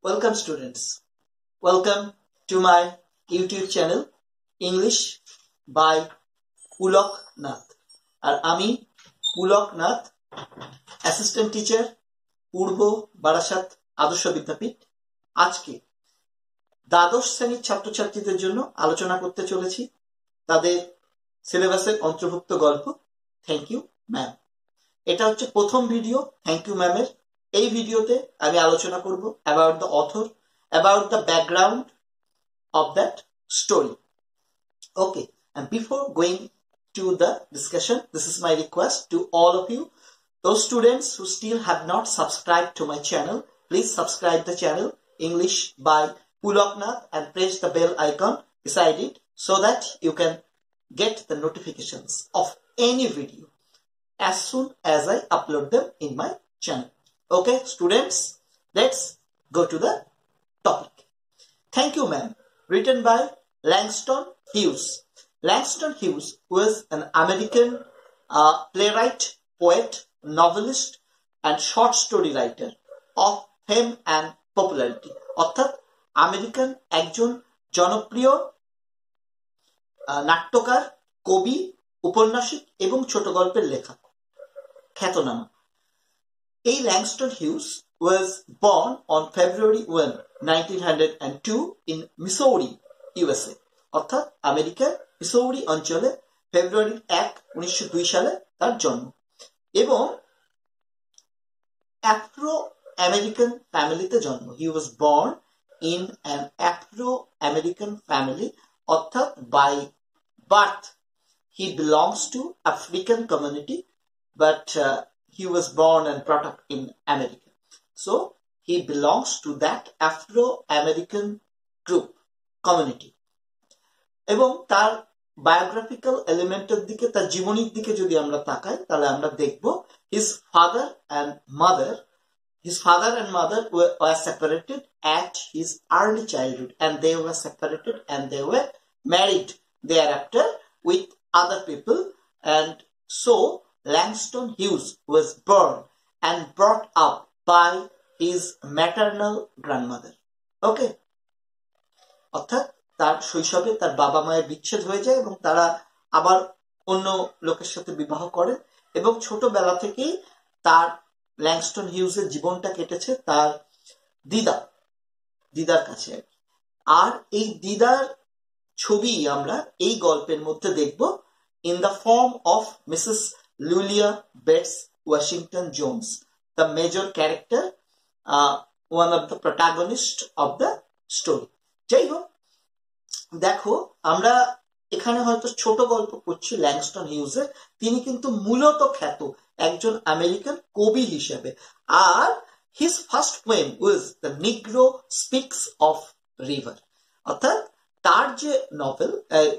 Welcome students. Welcome to my YouTube channel English by Pulok Nath. আর আমি Pulak Nath, assistant teacher, পূর্ব বারাসাত আদর্শ বিদ্যাপীঠ। আজকে দ্বাদশ শ্রেণীর ছাত্রছাত্রীদের জন্য আলোচনা করতে চলেছি তাদের সিলেবাসের অন্তর্ভুক্ত গল্প থ্যাংক ইউ ম্যাম। এটা হচ্ছে প্রথম ভিডিও থ্যাংক ইউ ম্যামের। এই ভিডিওতে আমি আলোচনা করব about the author, about the background of that story. Okay, and before going to the discussion, this is my request to all of you. Those students who still have not subscribed to my channel, please subscribe the channel English by Pulok Nath and press the bell icon beside it so that you can get the notifications of any video as soon as I upload them in my channel. Okay, students, let's go to the topic. Thank you, ma'am. Written by Langston Hughes. Langston Hughes was an American playwright, poet, novelist, and short story writer of fame and popularity. অর্থাৎ American একজন জনপ্রিয় নাট্যকার, কবি, উপন্যাসিক এবং ছোট গল্পের লেখক, খ্যাতনামা। এই Langston huge was born on February 1, 1902 in Missouri, USA. অর্থাৎ আমেরিকার মিসৌরি অঞ্চলে ফেব্রুয়ারি 1, 1902 সালে তার জন্ম এবং অ্যাফ্রো আমেরিকান ফ্যামিলিতে জন্ম। He was born in an Afro-American family, অর্থাৎ by birth he belongs to African community, but he was born and brought up in America. So he belongs to that Afro-American group community. এবং তার biographical এলিমেন্টের দিকে, তার জীবনীর দিকে যদি আমরা তাকাই তাহলে আমরা দেখব his father and mother were separated at his early childhood, and they were separated and they were married thereafter with other people, and so Langston Hughes was born and brought up by his maternal grandmother. Okay, অর্থাৎ তার শৈশবে তার বাবা মায়ের বিচ্ছেদ হয়ে যায় এবং তারা আবার অন্য লোকের সাথে বিবাহ করে এবং ছোটবেলা থেকেই তার ল্যাংস্টন হিউজের জীবনটা কেটেছে তার দিদার কাছে। আর এই দিদার ছবি আমরা এই গল্পের মধ্যে দেখব in the form of Mrs Luella Bates Washington Jones, the major character, one of the protagonists of the story. যাই হোক, দেখো আমরা এখানে হয়তো ছোট গল্প করছি ল্যাংস্টন হিউজের। তিনি কিন্তু মূলত খ্যাত একজন আমেরিকান কবি হিসেবে। আর his first poem was The Negro Speaks of River, অর্থাৎ তার যে নভেল,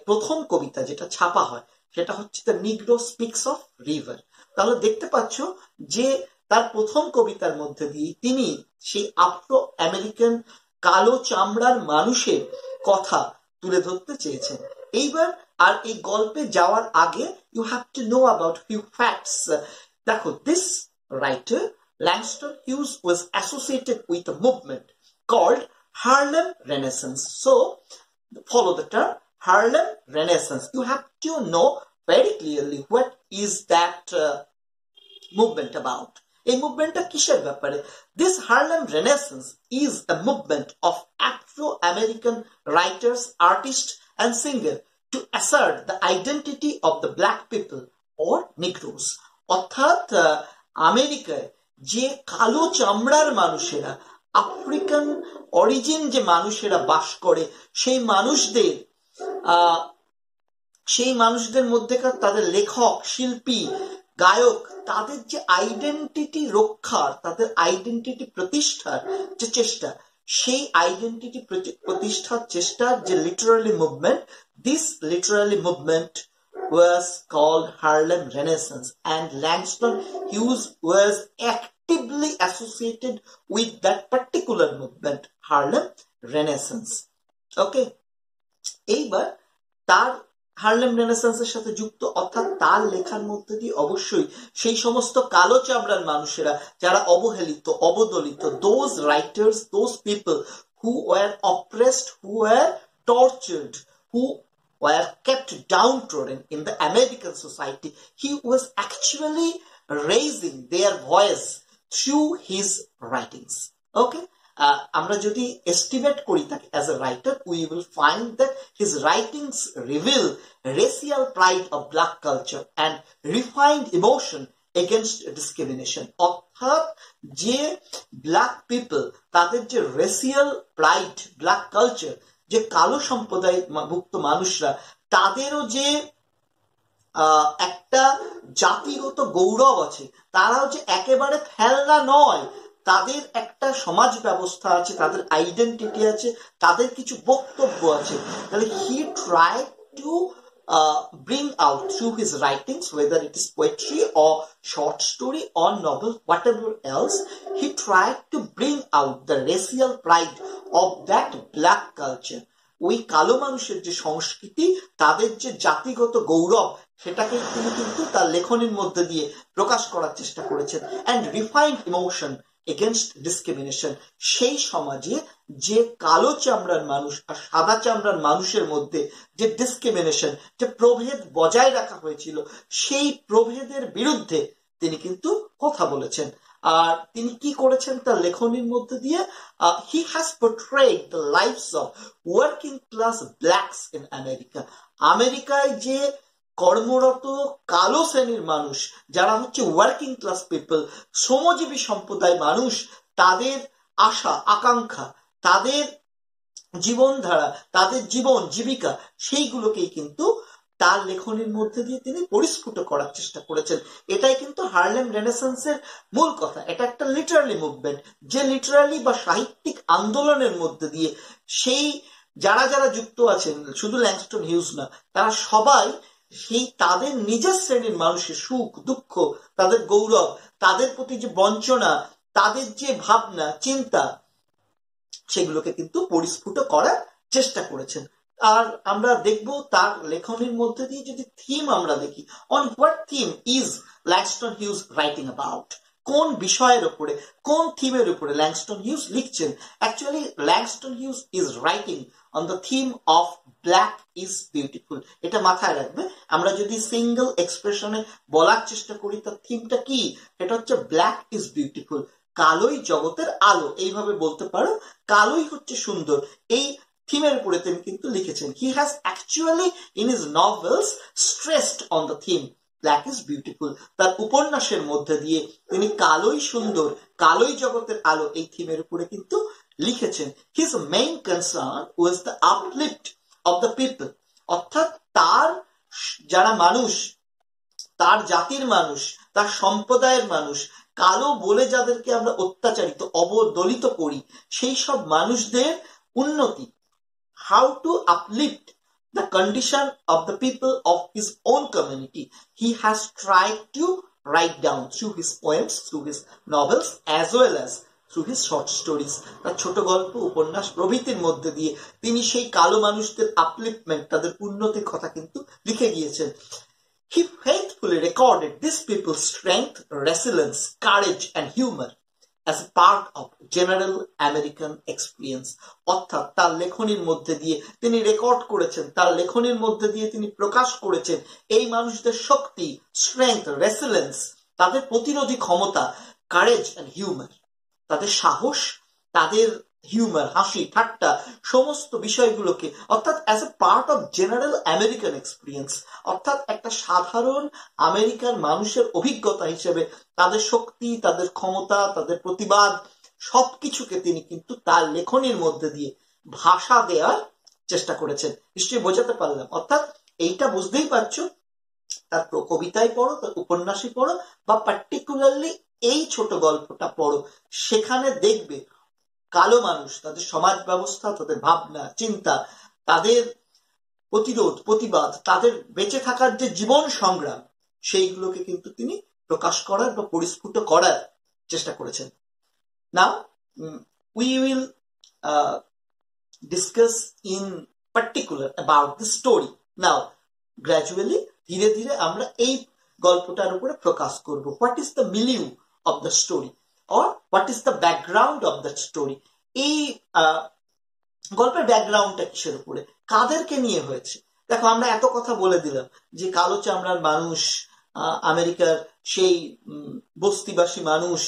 প্রথম কবিতা যেটা ছাপা হয় সেটা হচ্ছে The Negro Speaks of River। তাহলে দেখতে পাচ্ছ যে তার প্রথম কবিতার মধ্যে দিয়ে তিনি সেই আফ্রো আমেরিকান কালো চামড়ার মানুষের কথা তুলে ধরতে চেয়েছেন। এইবার আর এই গল্পে যাওয়ার আগে you have to know about few facts. দেখো, this writer Langston Hughes was associated with a movement called Harlem Renaissance. So follow the term Harlem Renaissance. You have to know very clearly what is that movement about. এই মুভমেন্টটা কিসের ব্যাপারে? This Harlem Renaissance is a movement of Afro-American writers, artists and singers to assert the identity of the black people or Negroes. অর্থাৎ আমেরিকায় যে কালো চামড়ার মানুষেরা, African origin যে মানুষেরা বাস করে, সেই মানুষদের মধ্যেকার তাদের লেখক, শিল্পী, গায়ক, তাদের যে আইডেন্টিটি রক্ষার, তাদের আইডেন্টিটি প্রতিষ্ঠার যে চেষ্টা, সেই আইডেন্টিটি প্রতিষ্ঠার চেষ্টার যে Literary movement, this Literary movement was called Harlem Renaissance, and Langston Hughes was actively associated with that particular movement, Harlem Renaissance. Okay, এইবার তার হার্লেম রেনেসান্সের সাথে যুক্ত, অর্থাৎ তার লেখার মধ্যে দিয়ে অবশ্যই সেই সমস্ত কালো চামড়ার মানুষেরা যারা অবহেলিত, অবদলিত, those writers, those people who were oppressed, who were tortured, who were kept downtrodden in the American society, he was actually raising their voice through his writings. Okay, আমরা যদি estimate করি তাকে as a writer, we will find that his writings reveal racial pride of black culture and refined emotion against discrimination. অর্থাৎ যে black people, তাদের যে racial pride, black culture, যে কালো সম্প্রদায় ভুক্ত মানুষরা, তাদেরও যে একটা জাতিগত গৌরব আছে, তারাও যে একেবারে ফেলনা নয়, তাদের একটা সমাজ ব্যবস্থা আছে, তাদের আইডেন্টিটি আছে, তাদের কিছু বক্তব্য আছে। তাহলে হি try to bring out through his writings, whether it is poetry or short story or novel, whatever else, he tried to bring out the racial pride of that black culture. ওই কালো মানুষের যে সংস্কৃতি, তাদের যে জাতিগত গৌরব, সেটাকে তিনি কিন্তু তার লেখনের মধ্যে দিয়ে প্রকাশ করার চেষ্টা করেছেন। and refined emotion against discrimination, সেই সমাজে যে কালো চামড়ার মানুষ আর সাদা চামড়ার মানুষের মধ্যে যে ডিসক্রিমিনেশন, যে প্রভেদ বজায় রাখা হয়েছিল, সেই প্রভেদের বিরুদ্ধে তিনি কিন্তু কথা বলেছেন। আর তিনি কি করেছেন তার লেখনীর মধ্যে দিয়ে? He has portrayed the lives of working class blacks in America. আমেরিকায় যে কর্মরত কালো শ্রেণীর মানুষ, যারা হচ্ছে ওয়ার্কিং ক্লাস পিপল, শ্রমজীবী সম্প্রদায় মানুষ, তাদের আশা আকাঙ্ক্ষা, তাদের জীবনধারা, তাদের জীবন জীবিকা, সেইগুলোকেই কিন্তু তার লেখনীর মধ্যে দিয়ে তিনি পরিস্ফুট করার চেষ্টা করেছেন। এটাই কিন্তু হার্লেম রেনেসান্সের মূল কথা। এটা একটা লিটারালি মুভমেন্ট, যে লিটারালি বা সাহিত্যিক আন্দোলনের মধ্যে দিয়ে সেই যারা যারা যুক্ত আছেন, শুধু ল্যাংস্টন হিউজ না, তারা সবাই সেই তাদের নিজের শ্রেণীর মানুষের সুখ দুঃখ, তাদের গৌরব, তাদের প্রতি যে বঞ্চনা, তাদের যে ভাবনা চিন্তা, সেগুলোকে কিন্তু পরিস্ফুট করার চেষ্টা করেছেন। আর আমরা দেখব তার লেখনের মধ্যে দিয়ে যদি থিম আমরা দেখি, on what theme is Langston huge writing about, কোন বিষয়ের উপরে, কোন থিমের উপরে ল্যাংস্টন হিউজ লিখছেন? Actually Langston huge is writing on the theme of black is beautiful. এটা মাথায় রাখবে। আমরা যদি সিঙ্গল এক্সপ্রেশনে বলার চেষ্টা করি, তার থিমটা কি? এটা হচ্ছে ব্ল্যাক ইজ বিউটিফুল, কালোই জগতের আলো, এইভাবে বলতে পারো। কালোই হচ্ছে সুন্দর, এই থিমের উপরে তিনি কিন্তু লিখেছেন। He has actually in his novels stressed on the theme black is beautiful. তার উপন্যাসের মধ্যে দিয়ে তিনি কালোই সুন্দর, কালোই জগতের আলো, এই থিমের উপরে কিন্তু লিখেছেন। His main concern was the uplift of the people, অর্থাৎ তার যারা মানুষ, তার জাতির মানুষ, তার সম্প্রদায়ের মানুষ, কালো বলে যাদেরকে আমরা অত্যাচারিত অবদলিত করি, সেই সব মানুষদের উন্নতি, how to uplift the condition of the people of his own community, he has tried to write down through his poems, through his novels, as well as through his short stories. তার ছোট গল্প, উপন্যাস প্রভৃতির মধ্যে দিয়ে তিনি সেই কালো মানুষদের আপলিফটমেন্ট, তাদের উন্নতির কথা কিন্তু লিখে গিয়েছেন। He faithfully recorded these people's strength, resilience, courage and humor as a part of general American experience. অর্থাৎ তার লেখনীর মধ্যে দিয়ে তিনি রেকর্ড করেছেন, তার লেখনীর মধ্যে দিয়ে তিনি প্রকাশ করেছেন এই মানুষদের শক্তি, স্ট্রেংথ, রেসিলেন্স, তাদের প্রতিরোধী ক্ষমতা, কারেজ এন্ড হিউমার, তাদের সাহস, তাদের হিউমার, হাসি ঠাট্টা, সমস্ত বিষয়গুলোকে, অর্থাৎ as a part of general American experience, অর্থাৎ একটা সাধারণ আমেরিকার মানুষের অভিজ্ঞতা হিসেবে তাদের শক্তি, তাদের ক্ষমতা, তাদের প্রতিবাদ, সবকিছুকে তিনি কিন্তু তার লেখনীর মধ্যে দিয়ে ভাষা দেওয়ার চেষ্টা করেছেন। নিশ্চয়ই বোঝাতে পারলাম। অর্থাৎ এইটা বুঝতেই পারছো, তার কবিতায় পড়ো, তার উপন্যাসই পড়ো, বা পার্টিকুলারলি এই ছোট গল্পটা পড়ো, সেখানে দেখবে কালো মানুষ, তাদের সমাজ ব্যবস্থা, তাদের ভাবনা চিন্তা, তাদের প্রতিরোধ প্রতিবাদ, তাদের বেঁচে থাকার যে জীবন সংগ্রাম, সেইগুলোকে কিন্তু তিনি প্রকাশ করার বা পরিস্ফুট করার চেষ্টা করেছেন। নাও we will discuss in particular about the story. Now gradually ধীরে ধীরে আমরা এই গল্পটার উপরে ফোকাস করব। What is the milieu of the story or what is the background of the story, এই গল্পের ব্যাকগ্রাউন্ডটা কিসের উপরে, কাদেরকে নিয়ে হয়েছে। দেখো আমরা এত কথা বলে দিলাম যে কালো চামড়ার মানুষ, আমেরিকার সেই বস্তিবাসী মানুষ,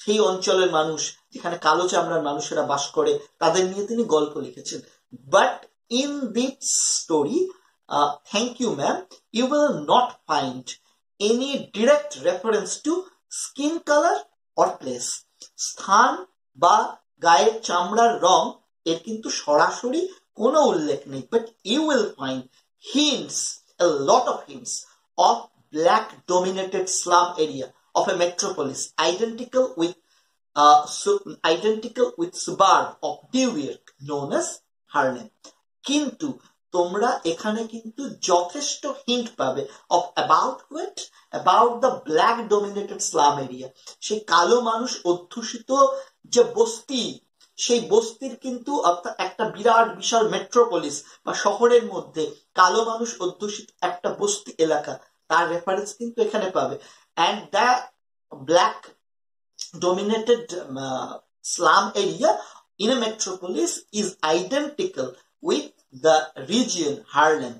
সেই অঞ্চলের মানুষ যেখানে কালো চামড়ার মানুষেরা বাস করে, তাদের নিয়ে তিনি গল্প লিখেছেন। But in this story, thank you ma'am, you will not find any direct reference to skin colour or place. স্থান বা গায়ের চামড়ার রং এর কিন্তু সরাসরি কোনো উল্লেখ নেই। But you will find hints, a lot of hints of black dominated slum area of a metropolis identical with suburb of New York known as Harlem. কিন্তু তোমরা এখানে কিন্তু যথেষ্ট হিন্ট পাবে of about the black dominated slum area, সেই কালো মানুষ অধ্যুষিত যে বস্তি, সেই বস্তির কিন্তু একটা বিরাট বিশাল মেট্রোপলিস বা শহরের মধ্যে কালো মানুষ অধ্যুষিত একটা বস্তি এলাকা, তার রেফারেন্স কিন্তু এখানে পাবে। and the black dominated slum area in a metropolis is identical with the region Harlem.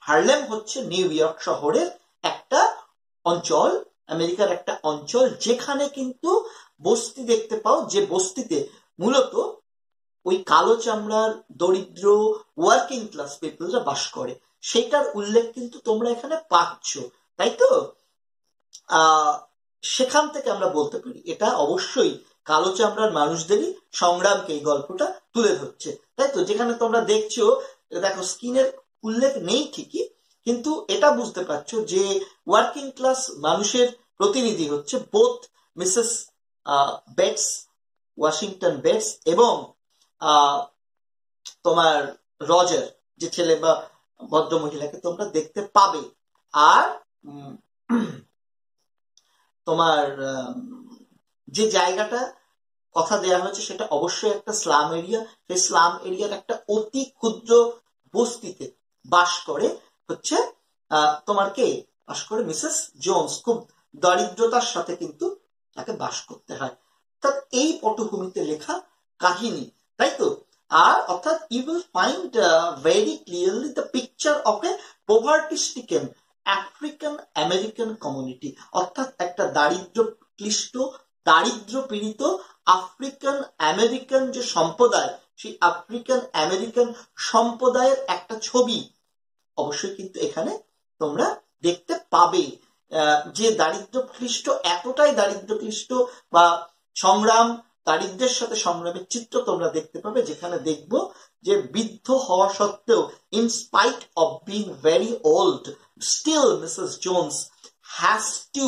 Harlem হচ্ছে নিউ ইয়র্ক শহরের একটা অঞ্চল, আমেরিকার একটা অঞ্চল, যেখানে কিন্তু বস্তি দেখতে পাও, যে বস্তিতে মূলত ওই কালো চামড়ার দরিদ্র ওয়ার্কিং ক্লাস পিপলরা বাস করে, সেটার উল্লেখ কিন্তু তোমরা এখানে পাচ্ছ, তাই তো? সেখান থেকে আমরা বলতে পারি এটা অবশ্যই কালো চামড়ার মানুষদেরই সংগ্রামকে এই গল্পটা তুলে ধরছে, তাই তো? যেখানে তোমরা দেখছো, দেখো স্কিনের উল্লেখ নেই ঠিকই, কিন্তু এটা বুঝতে পারছো যে ওয়ার্কিং ক্লাস মানুষের প্রতিনিধি হচ্ছে both Mrs bets, Washington bets, এবং তোমার রজার, যে ছেলে বা ভদ্র মহিলাকে তোমরা দেখতে পাবে। আর তোমার যে জায়গাটা কথা দেওয়া হয়েছে সেটা অবশ্যই একটা স্লাম এরিয়া, সেই স্লাম এরিয়ার একটা অতি ক্ষুদ্র বস্তিতে বাস করে হচ্ছে তোমার কে বাস করে মিসেস জোন্স। খুব দারিদ্রতার সাথে কিন্তু তাকে বাস করতে হয়। অর্থাৎ এই পটভূমিতে লেখা কাহিনী, তাই তো? আর অর্থাৎ you will find very clearly the picture of a poverty stricken African American community, অর্থাৎ একটা দারিদ্র পীড়িত আফ্রিকান আমেরিকান যে সম্প্রদায়, সেই আফ্রিকান আমেরিকান সম্প্রদায়ের একটা ছবি অবশ্যই কিন্তু এখানে তোমরা দেখতে পাবে। যে দারিদ্র ক্লিষ্ট, এতটাই দারিদ্র ক্লিষ্ট বা সংগ্রাম, দারিদ্রের সাথে সংগ্রামের চিত্র তোমরা দেখতে পাবে, যেখানে দেখবো যে বৃদ্ধ হওয়া সত্ত্বেও, in spite of being very old, still Mrs. Jones has to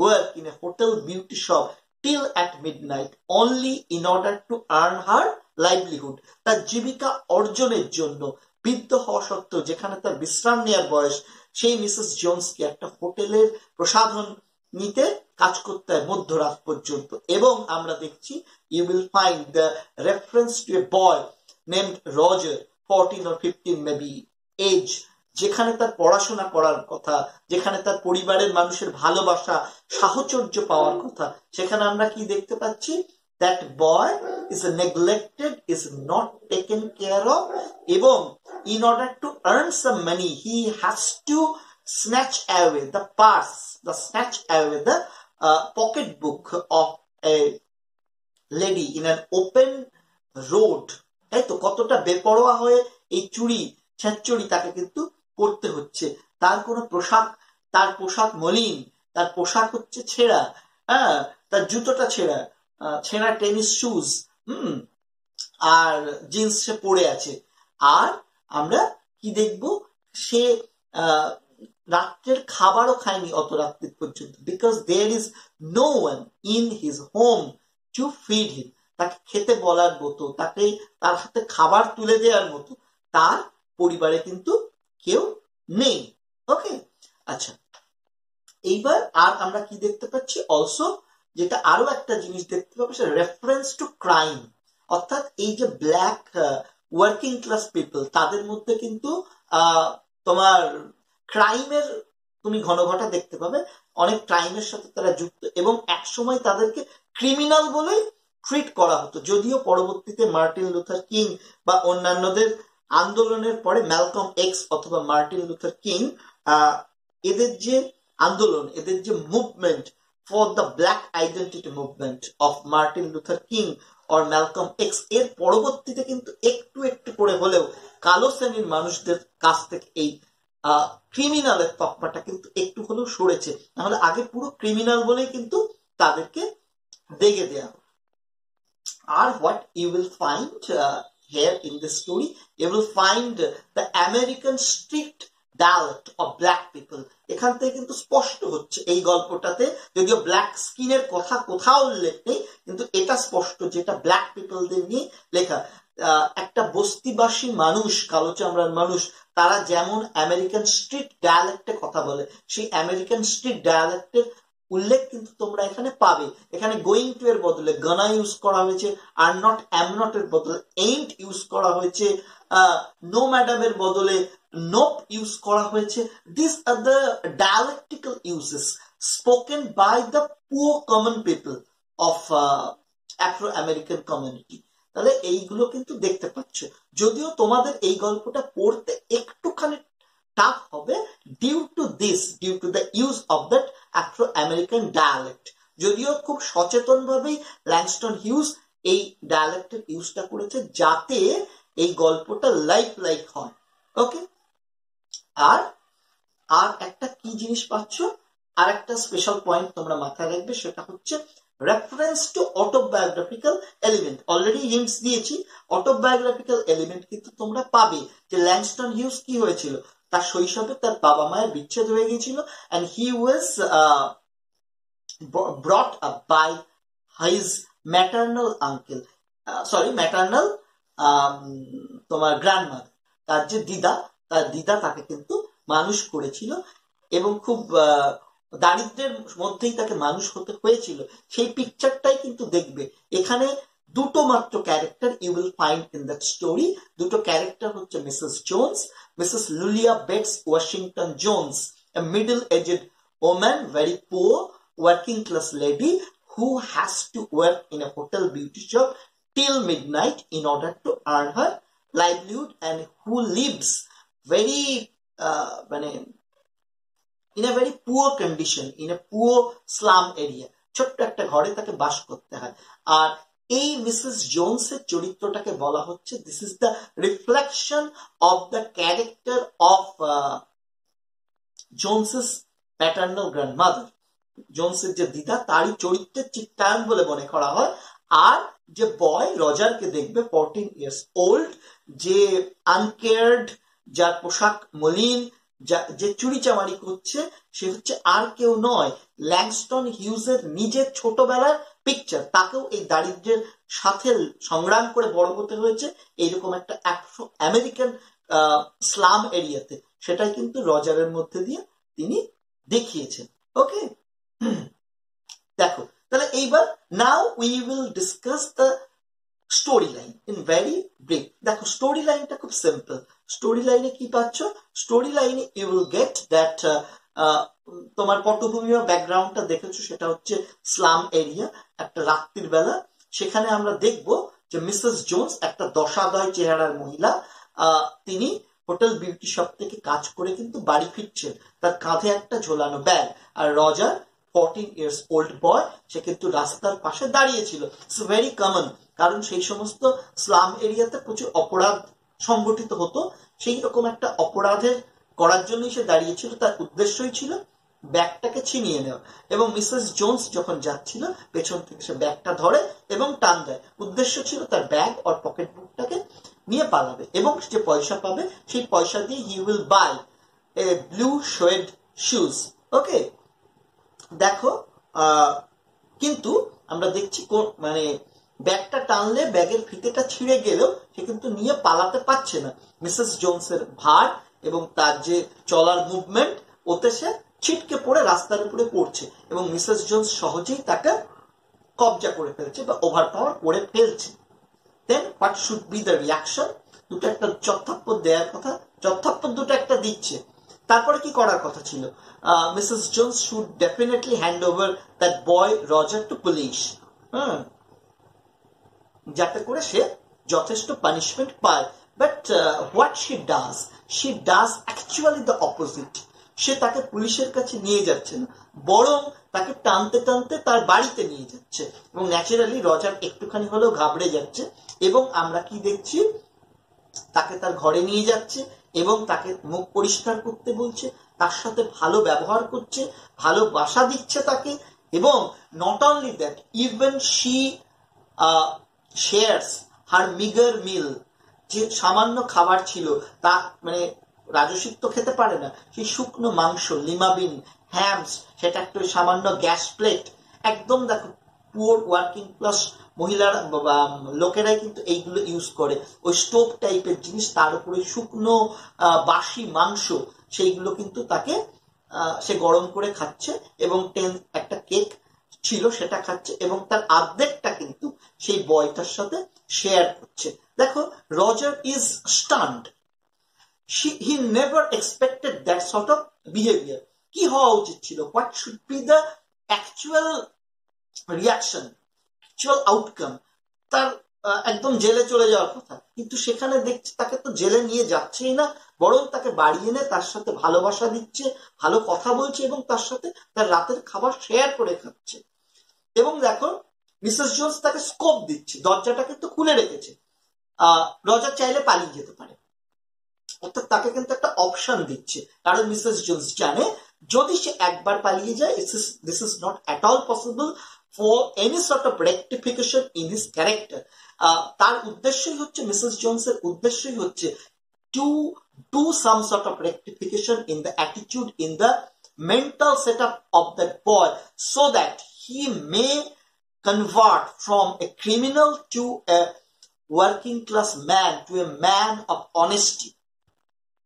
work in a hotel beauty shop till at midnight only in order to earn her livelihood. তার জীবিকা অর্জনের জন্য বৃদ্ধ হওয়া সত্ত্বেও, যেখানে তার বিশ্রাম নেওয়ার বয়স, সেই মিসেস জোন্সকে একটা হোটেলের প্রসাধন নিতে কাজ করতে হয় মধ্যরাত পর্যন্ত। এবং আমরা দেখছি you will find the reference to a boy named Roger, 14 or 15 maybe age, যেখানে তার পড়াশোনা করার কথা, যেখানে তার পরিবারের মানুষের ভালোবাসা সাহচর্য পাওয়ার কথা, সেখানে আমরা কি দেখতে পাচ্ছি? that boy is neglected, is not taken care of, এবং in order to earn some money he has to snatch away the pocketbook of a lady in an open road, তাই তো? কতটা বেপরোয়া হয়ে এই চুরি ছেঁচড়ি তাকে কিন্তু করতে হচ্ছে। তার কোনো পোশাক, তার পোশাক মলিন, তার পোশাক হচ্ছে ছেঁড়া, তার জুতোটা ছেঁড়া, ছেঁড়া টেনিস শুজ, আর জিন্স সে পরে আছে। আর আমরা কি দেখবো? সে রাত্রের খাবারও খায়নি অত রাত্রি পর্যন্ত, because there is no one in his home to feed him. তাকে খেতে বলার মতো, তাকে তার হাতে খাবার তুলে দেওয়ার মতো তার পরিবারে কিন্তু কেউ নেই। ওকে, আচ্ছা, এইবার আর আমরা কি দেখতে পাচ্ছি? অলসো যেটা আরো একটা জিনিস দেখতে পাবো, সেটা রেফারেন্স টু ক্রাইম, অর্থাৎ এই যে ব্ল্যাক ওয়ার্কিং ক্লাস পিপল, তাদের মধ্যে কিন্তু তোমার ক্রাইমের তুমি ঘনঘটা দেখতে পাবে, অনেক ক্রাইমের সাথে তারা যুক্ত, এবং একসময় তাদেরকে ক্রিমিনাল বলে ট্রিট করা হতো। যদিও পরবর্তীতে মার্টিন লুথার কিং বা অন্যান্যদের আন্দোলনের পরে ম্যালকম এক্স অথবা মার্টিন লুথার কিং এদের যে আন্দোলন, এদের যে movement for the black identity movement of Martin Luther king or Malcolm x, এর পরবর্তীতে কিন্তু একটু একটু করে হলেও কালো শ্রেণীর মানুষদের কাছ থেকে এই ক্রিমিনালের তকমাটা কিন্তু একটু হলেও সরেছে। নাহলে আগে পুরো ক্রিমিনাল বলেই কিন্তু তাদেরকে দেখে দেয়া। আর what you will find here in this story, you will find the American strict dialect of black people. এখান থেকে কিন্তু স্পষ্ট হচ্ছে এই গল্পটাতে, যদিও ব্ল্যাক স্কিনের কথা কোথাও উল্লেখ নেই, কিন্তু এটা স্পষ্ট যেটা ব্ল্যাক পিপলদের নিয়ে লেখা। একটা বস্তিবাসী মানুষ, কালো চামড়ার মানুষ, তারা যেমন আমেরিকান স্ট্রিট ডায়ালেক্টে কথা বলে, সেই আমেরিকান স্ট্রিট ডায়ালেক্টের উল্লেখ কিন্তু তোমরা এখানে পাবে। এখানে গোয়িং টু এর বদলে গানা ইউজ করা হয়েছে, আর নট এম নট এর বদলে এইন্ট ইউজ করা হয়েছে, নো ম্যাডাম এর বদলে নোপ ইউজ করা হয়েছে। This are the dialectical uses spoken by the poor common people of Afro American community. তাহলে এইগুলো কিন্তু দেখতে পাচ্ছ। যদিও তোমাদের এই গল্পটা পড়তে একটুখানি টাফ হবে due to the use of that Afro American dialect. যদিও খুব সচেতন ভাবেই ল্যাংস্টন হিউজ এই ডায়ালেক্টের ইউজটা করেছে যাতে এই গল্পটা লাইক হয়। ওকে, আর একটা কি জিনিস পাচ্ছ, আর একটা স্পেশাল পয়েন্ট তোমরা মাথায় রাখবে, সেটা হচ্ছে reference to autobiographical element. Already hints দিয়েছি, অটোবায়োগ্রাফিক্যাল এলিমেন্ট কিন্তু তোমরা পাবে। যে ল্যাংস্টন হিউজ কি হয়েছিল, তার শৈশবে তার বাবা মায়ের বিচ্ছেদ হয়ে গিয়েছিল, and he was brought up by his maternal uncle, maternal তোমার গ্র্যান্ডমাদার, তার যে দিদা তাকে কিন্তু মানুষ করেছিল, এবং খুব দারিদ্রের মধ্যেই তাকে মানুষ হতে হয়েছিল। সেই পিকচারটাই কিন্তু দেখবে এখানে। দুটো মাত্র character you will find in that story. দুটো ক্যারেক্টার হচ্ছে Mrs Jones, Mrs Luella Bates Washington Jones, a middle-aged woman, very poor working class lady who has to work in a hotel beauty shop till midnight in order to earn her livelihood, and who lives very in a very poor condition, in a poor slum area. ছোট্ট একটা ঘরে তাকে বাস করতে হয়। আর এই Mrs জোনসের চরিত্রটাকে বলা হচ্ছে this is the reflection of the character of Jones's paternal grandmother. জোনসের যে দিদা, তারই চরিত্রের চিত্রায়ন বলে মনে করা হয়। আর যে বয় রজারকে দেখবে 14 years old, যে আনকেয়ার্ড, যার পোশাক মলিন, যে চুরি চামারি করছে, সে হচ্ছে আর কেউ নয় ল্যাংস্টন হিউজের নিজের ছোটবেলার পিকচার। তাকেও এই দারিদ্র্যের সাথে সংগ্রাম করে বড় হতে হয়েছে এইরকম একটা অ্যাফ্রো আমেরিকান স্লাম এরিয়াতে। সেটাই কিন্তু রজারের মধ্যে দিয়ে তিনি দেখিয়েছেন। ওকে, দেখো তাহলে এইবার now we will discuss the story line in very brief. দেখো স্টোরি লাইনটা খুব সিম্পল। স্টোরি লাইনে কি পাচ্ছ? স্টোরি লাইনে ইউ উইল গেট দ্যাট তোমার পটভূমি বা ব্যাকগ্রাউন্ডটা দেখেছো, সেটা হচ্ছে স্লাম এরিয়া, একটা রাত্রির বেলা। সেখানে আমরা দেখব যে মিসেস জোন্স একটা দশাদয় চেহারার মহিলা, তিনি হোটেল বিউটি শপ থেকে কাজ করে কিন্তু বাড়ি ফিরছেন, তার কাঁধে একটা ঝোলানো ব্যাগ। আর রজার 14 years old বয়, সে কিন্তু রাস্তার পাশে দাঁড়িয়েছিল। ইটস ভেরি কমন, কারণ সেই সমস্ত স্লাম এরিয়াতে প্রচুর অপরাধ সংগঠিত হতো। সেই রকম একটা অপরাধের করার জন্যই সে দাঁড়িয়েছিল। তার উদ্দেশ্যই ছিল ব্যাগটাকে ছিনিয়ে নেওয়া, এবং মিসেস জোন্স যখন যাচ্ছিল পেছন থেকে সে ব্যাগটা ধরে এবং টান দেয়। উদ্দেশ্য ছিল তার ব্যাগ আর পকেট বুকটাকে নিয়ে পালাবে, এবং যে পয়সা পাবে সেই পয়সা দিয়ে he will buy a blue suede shoes. Okay, দেখো কিন্তু আমরা দেখছি মানে ব্যাগটা টানলে ব্যাগের ফিতেটা ছিঁড়ে গেলেও সে কিন্তু নিয়ে পালাতে পারছে না। মিসেস জোন্সের ভার এবং তার যে চলার মুভমেন্ট, ওতে সে ছিটকে পড়ে রাস্তার উপরে পড়ছে, এবং মিসেস জোন্স সহজেই তাকে কবজা করে ফেলছে বা ওভারপাওয়ার করে ফেলছে। Then what should be the reaction? দুটো একটা চত্থাপ্পর দেওয়ার কথা, চত্থাপ্পর দুটো একটা দিচ্ছে। তারপরে কি করার কথা ছিল? Mrs Jones should definitely hand over that boy Roger to police, যাতে করে সে যথেষ্ট পানিশমেন্ট পায়। But what she does actually the opposite. সে তাকে পুলিশের কাছে নিয়ে যাচ্ছে না, বরং তাকে টানতে টানতে তার বাড়িতে নিয়ে যাচ্ছে, এবং ন্যাচারালি রজার একটুখানি হলেও ঘাবড়ে যাচ্ছে, এবং আমরা কি দেখছি, তাকে তার ঘরে নিয়ে যাচ্ছে এবং তাকে মুখ পরিষ্কার করতে বলছে, তার সাথে ভালো ব্যবহার করছে, ভালোবাসা দিচ্ছে তাকে, এবং not only that, even she shares her meagre meal. যে সামান্য খাবার ছিল, তা মানে রাজস্বিক তো খেতে পারে না, সেই শুকনো মাংস, লিমাবিন, হ্যামস, সেটা একটা সামান্য গ্যাস প্লেট, একদম দেখো পুয়ার ওয়ার্কিং ক্লাস মহিলারা লোকেরাই কিন্তু এইগুলো ইউজ করে, ওই স্টোভ টাইপের জিনিস, তার উপরে শুকনো বাসি মাংস, সেইগুলো কিন্তু তাকে সে গরম করে খাচ্ছে, এবং একটা কেক ছিল সেটা খাচ্ছে, এবং তার অর্ধেকটা কিন্তু সেই বয়টার সাথে শেয়ার করছে। দেখো, Roger is stand, he never expected that sort of behaviour. কি হওয়া উচিত ছিল? What should be the actual reaction, actual outcome? তার একদম জেলে চলে যাওয়ার কথা, কিন্তু সেখানে দেখছি তাকে তো জেলে নিয়ে যাচ্ছেই না, বরং তাকে বাড়ি এনে তার সাথে ভালোবাসা দিচ্ছে, ভালো কথা বলছে, এবং তার সাথে তার রাতের খাবার শেয়ার করে খাচ্ছে। এবং দেখো, মিসেস জোন্স তাকে স্কোপ দিচ্ছে, দরজাটা কিন্তু খুলে রেখেছে, রজার চাইলে পালিয়ে যেতে পারে, অর্থাৎ তাকে কিন্তু একটা অপশন দিচ্ছে, কারণ মিসেস জোন্স জানে যদি সে একবার পালিয়ে যায়, this is not at all possible for any sort of rectification in his character. তার উদ্দেশ্যই হচ্ছে, মিসেস জোন্সের উদ্দেশ্যই হচ্ছে to do some sort of rectification in the attitude, in the mental setup of that boy, so that he may convert from a criminal to a working class man, to a man of honesty.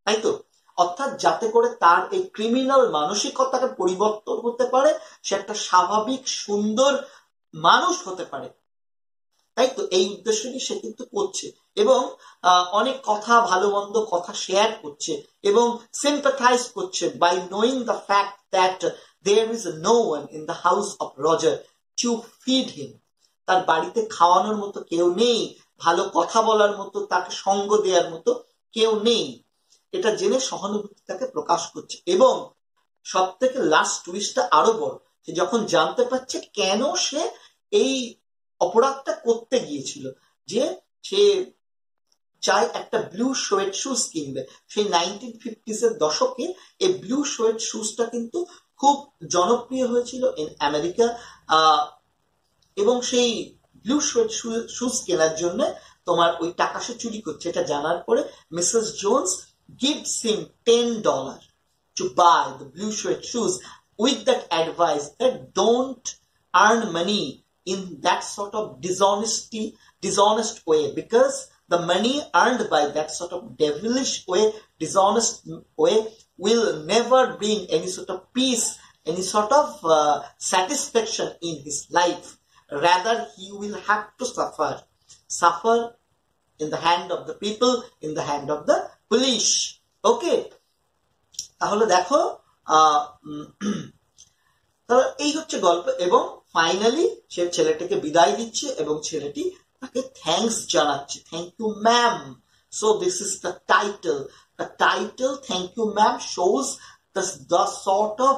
তাই তো? অর্থাৎ যাতে করে তার এই criminal মানসিকতাকে পরিবর্তন হতে পারে, সে একটা স্বাভাবিক সুন্দর মানুষ হতে পারে, তাই তো? এই উদ্দেশ্যটি সে কিন্তু করছে, এবং অনেক কথা, ভালো মন্দ কথা শেয়ার করছে, এবং সিম্পাথাইজ করছে by knowing the fact that there is no one in the house of Roger to feed him. তার বাড়িতে খাওয়ানোর মতো কেউ নেই, ভালো কথা বলার মতো, তাকে সঙ্গ দেওয়ার মতো কেউ নেই, এটা জেনে সহানুভূতি তাকে প্রকাশ করছে। এবং সব থেকে লাস্ট টুইস্টটা আরো বড়, সে যখন জানতে পারছে কেন সে এই অপরাধটা করতে গিয়েছিল, যে সে চায় একটা ব্লু সোয়েট শুজ কিনবে। সেই 1950s এর দশকে এই ব্লু সোয়েট শুজটা কিন্তু খুব জনপ্রিয় হয়েছিল ইন আমেরিকা, এবং সেই ব্লু সোয়েট শুজ কেনার জন্য তোমার ওই টাকা সে চুরি করছে, এটা জানার পরে Mrs Jones gives him $10 to buy the blue suede shoes, with that advice that don't earn money in that sort of dishonest way, because the money earned by that sort of devilish way, dishonest way, will never bring any sort of peace, any sort of satisfaction in his life. Rather, he will have to suffer in the hand of the people, in the hand of the police. Okay, তাহলে দেখো, তাহলে এই হচ্ছে গল্প, এবং finally সে ছেলেটিকে বিদায় দিচ্ছে, এবং ছেলেটি তাকে থ্যাঙ্কস জানাচ্ছে, thank you ma'am. So this is the title thank you ma'am shows the sort of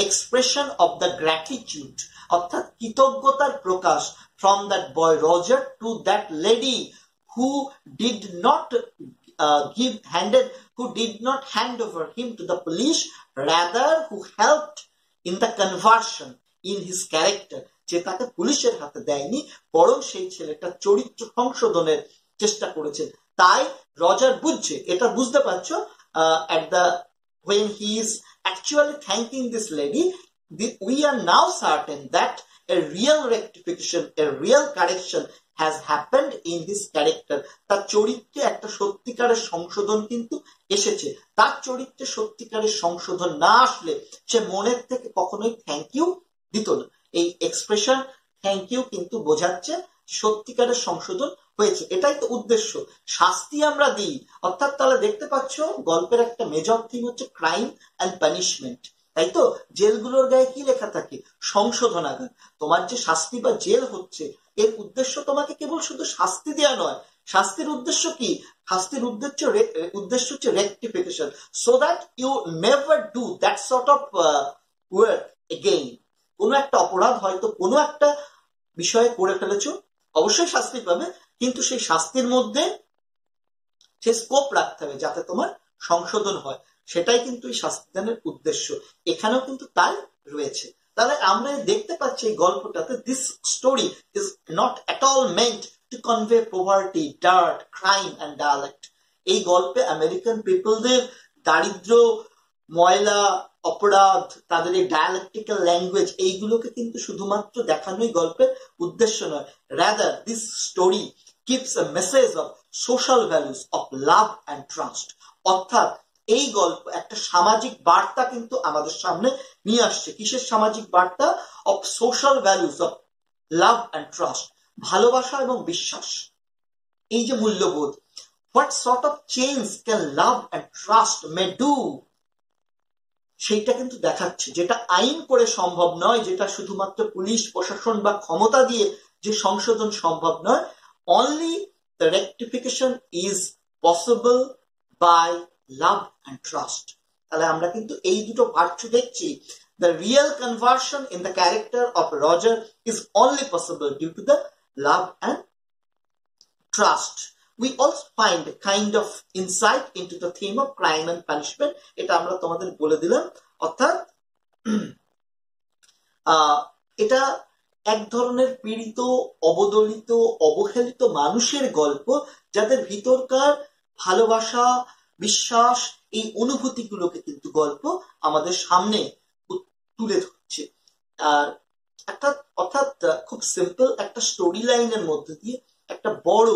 expression of the gratitude, অর্থাৎ কৃতজ্ঞতার প্রকাশ from that boy Roger to that lady who did not who did not hand over him to the police, rather who helped in the conversion in his character, যে তাকে পুলিশের হাতে দেয়নি, বরং সেই ছেলেটা চরিত্র সংশোধনের চেষ্টা করেছে। তাই রজার বুঝছে, এটা বুঝতে পারছো, at the when he is actually thanking this lady, we are now certain that a real rectification, a real correction has happened in his character. তার চরিত্রে একটা সত্যিকারের সংশোধন কিন্তু এসেছে। তার চরিত্রে সত্যিকারের সংশোধন না আসলে সে মনের থেকে কখনোই থ্যাংক ইউ দিত না। এই এক্সপ্রেশন থ্যাংক ইউ কিন্তু বোঝাচ্ছে সত্যিকারের সংশোধন হয়েছে, এটাই তো উদ্দেশ্য। শাস্তি আমরা দিই, অর্থাৎ তাহলে দেখতে পাচ্ছ গল্পের একটা মেজর থিম হচ্ছে ক্রাইম অ্যান্ড পানিশমেন্ট, তাই তো? জেলগুলোর গায়ে কি লেখা থাকে? সংশোধনাগার। তোমার যে শাস্তি বা জেল হচ্ছে, এর উদ্দেশ্য তোমাকে কেবল শুধু শাস্তি দেওয়া নয়, শাস্তির উদ্দেশ্য কি? শাস্তির উদ্দেশ্য হচ্ছে rectification, so that you never do that sort of work again. কোনো একটা অপরাধ হয়তো কোনো একটা বিষয়ে করে ফেলেছো, অবশ্যই শাস্তি পাবে, কিন্তু সেই শাস্তির মধ্যে সে স্কোপ রাখতে হবে যাতে তোমার সংশোধন হয়, সেটাই কিন্তু এই শাস্তিদানের উদ্দেশ্য। এখানেও কিন্তু তাই রয়েছে। তাহলে আমরা দেখতে পাচ্ছি এই গল্পটাতে this story is not at all meant to convey poverty, dirt, crime and dialect. এই গল্পে আমেরিকান পিপলদের দারিদ্র, ময়লা, অপরাধ, তাদের এই ডায়ালেক্টিক্যাল ল্যাঙ্গুয়েজ, এইগুলোকে কিন্তু শুধুমাত্র দেখানোই গল্পের উদ্দেশ্য নয়। Rather this story gives a message of social values of love and trust। অর্থাৎ এই গল্প একটা সামাজিক বার্তা কিন্তু আমাদের সামনে নিয়ে আসছে। কিসের সামাজিক বার্তা? Of social values of love and trust, ভালোবাসা এবং বিশ্বাস, এই যে মূল্যবোধ। What sort of change can love and trust may do, সেইটা কিন্তু দেখাচ্ছে, যেটা আইন করে সম্ভব নয়, যেটা শুধুমাত্র পুলিশ প্রশাসন বা ক্ষমতা দিয়ে যে সংশোধন সম্ভব নয়। Only the rectification is possible by love and trust। তাহলে আমরা কিন্তু এই দুটো ভার্চু দেখছি। The real conversion in the character of Roger is only possible due to the love and trust। We also find a kind of insight into the theme of crime and punishment। এটা আমরা তোমাদের বলে দিলাম, অর্থাৎ এটা এক ধরনের পীড়িত, অবদলিত, অবহেলিত মানুষের গল্প, যাদের ভিতরকার ভালোবাসা, বিশ্বাস, এই অনুভূতিগুলোকে কিন্তু গল্প আমাদের সামনে তুলে ধরছে। আর অর্থাৎ খুব সিম্পল একটা স্টোরি লাইনের মধ্যে দিয়ে একটা বড়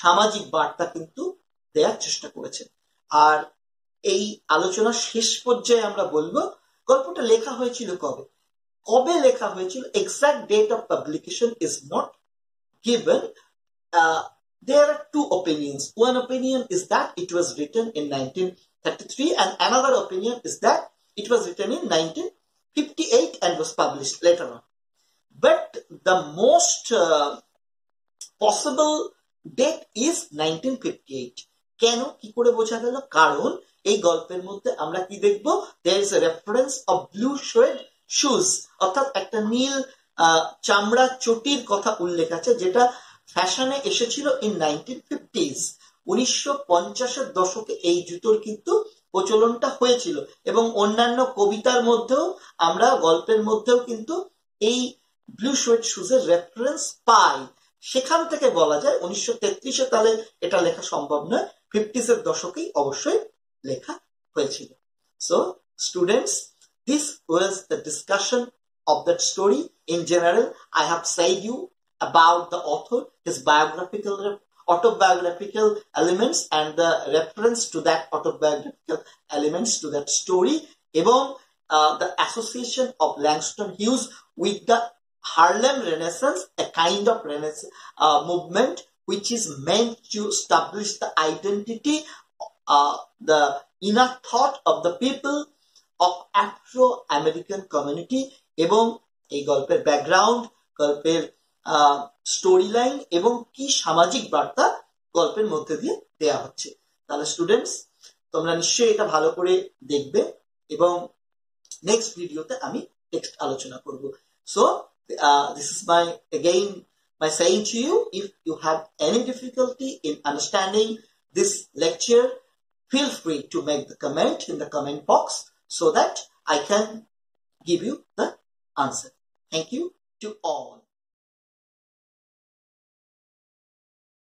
সামাজিক বার্তা কিন্তু দেওয়ার চেষ্টা করেছেন। আর এই আলোচনার শেষ পর্যায়ে আমরা বলবো গল্পটা লেখা হয়েছিল কবে। কবে লেখা হয়েছিল, exact date of publication is not given। There are two opinions. One opinion is that it was written in 1933 and another opinion is that it was written in 1958 and was published later on. But the most possible date is 1958। কেন, কি করে বোঝা গেল? কারণ এই গল্পের মধ্যে আমরা কি দেখবো? There is a reference of blue suede shoes, অর্থাৎ একটা নীল চামড়া চটির কথা উল্লেখ আছে, যেটা ফ্যাশনে এসেছিল ইন 1950s। 1950-এর দশকে এই জুতোর কিন্তু প্রচলনটা হয়েছিল, এবং অন্যান্য কবিতার মধ্যেও আমরা, গল্পের মধ্যেও কিন্তু এই ব্লু সুয়েড শুজের রেফারেন্স পাই। সেখান থেকে বলা যায় 1933-এ তাহলে এটা লেখা সম্ভব নয়, 50s-এর দশকেই অবশ্যই লেখা হয়েছিল। So students, this was the discussion of that story. In general, I have said you about the author, his autobiographical elements and the reference to that autobiographical elements to that story, এবং the association of Langston Hughes with the Harlem Renaissance, a kind of Renaissance movement which is meant to establish the identity, the inner thought of the people of Afro-American community, এবং এই গল্পের background, গল্পের story line এবং কি সামাজিক বার্তা গল্পের মধ্যে দিয়ে দেয়া হচ্ছে। তাহলে স্টুডেন্টস, তোমরা নিশ্চয়ই এটা ভালো করে দেখবে, এবং নেক্সট ভিডিওতে আমি টেক্সট আলোচনা করব। So this is my saying to you, if you have any difficulty in understanding this lecture, feel free to make the comment in the comment box so that I can give you the answer. Thank you to all.